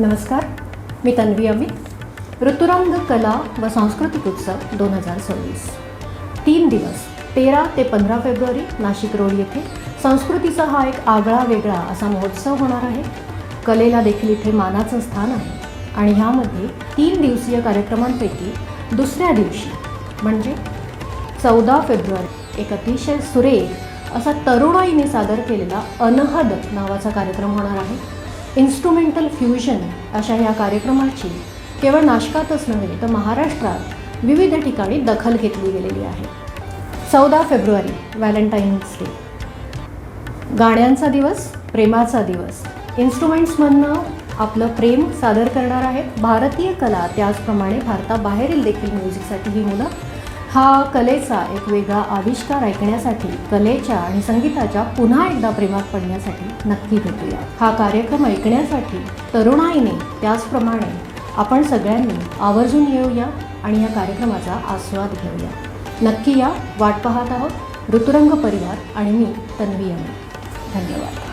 नमस्कार, मी तन्वी अमित. ऋतुरंग कला व सांस्कृतिक उत्सव 2026 3 दिवस 13 ते 15 फेब्रुवारी नाशिक रोड येथे संस्कृतीचा हा एक आगळा वेगळा असा महोत्सव होणार आहे. कलेला देखील इथे मानाचं स्थान आहे आणि ह्यामध्ये 3 दिवसीय कार्यक्रमांपैकी दुसऱ्या दिवशी म्हणजे 14 फेब्रुवारी एक अतिशय सुरेख असा तरुणाईने सादर केलेला अनहद नावाचा कार्यक्रम होणार आहे. इन्स्ट्रुमेंटल फ्युजन अशा ह्या कार्यक्रमाची केवळ नाशकातच नव्हे तर महाराष्ट्रात विविध ठिकाणी दखल घेतली गेलेली आहे. 14 फेब्रुवारी व्हॅलेंटाईन्स डे, गाण्यांचा दिवस, प्रेमाचा दिवस. इन्स्ट्रुमेंट्समधनं आपलं प्रेम सादर करणार आहेत. भारतीय कला त्याचप्रमाणे भारताबाहेरील देखील म्युझिकसाठी ही मुलं हा कलेचा एक वेगळा आविष्कार ऐकण्यासाठी, कलेच्या आणि संगीताच्या पुन्हा एकदा प्रेमात पडण्यासाठी नक्की भेटूया. हा कार्यक्रम ऐकण्यासाठी तरुणाईने त्याचप्रमाणे आपण सगळ्यांनी आवर्जून येऊया आणि या कार्यक्रमाचा आस्वाद घेऊया. नक्की या, वाट पाहत आहोत. ऋतुरंग परिवार आणि मी तन्वी अमित. धन्यवाद.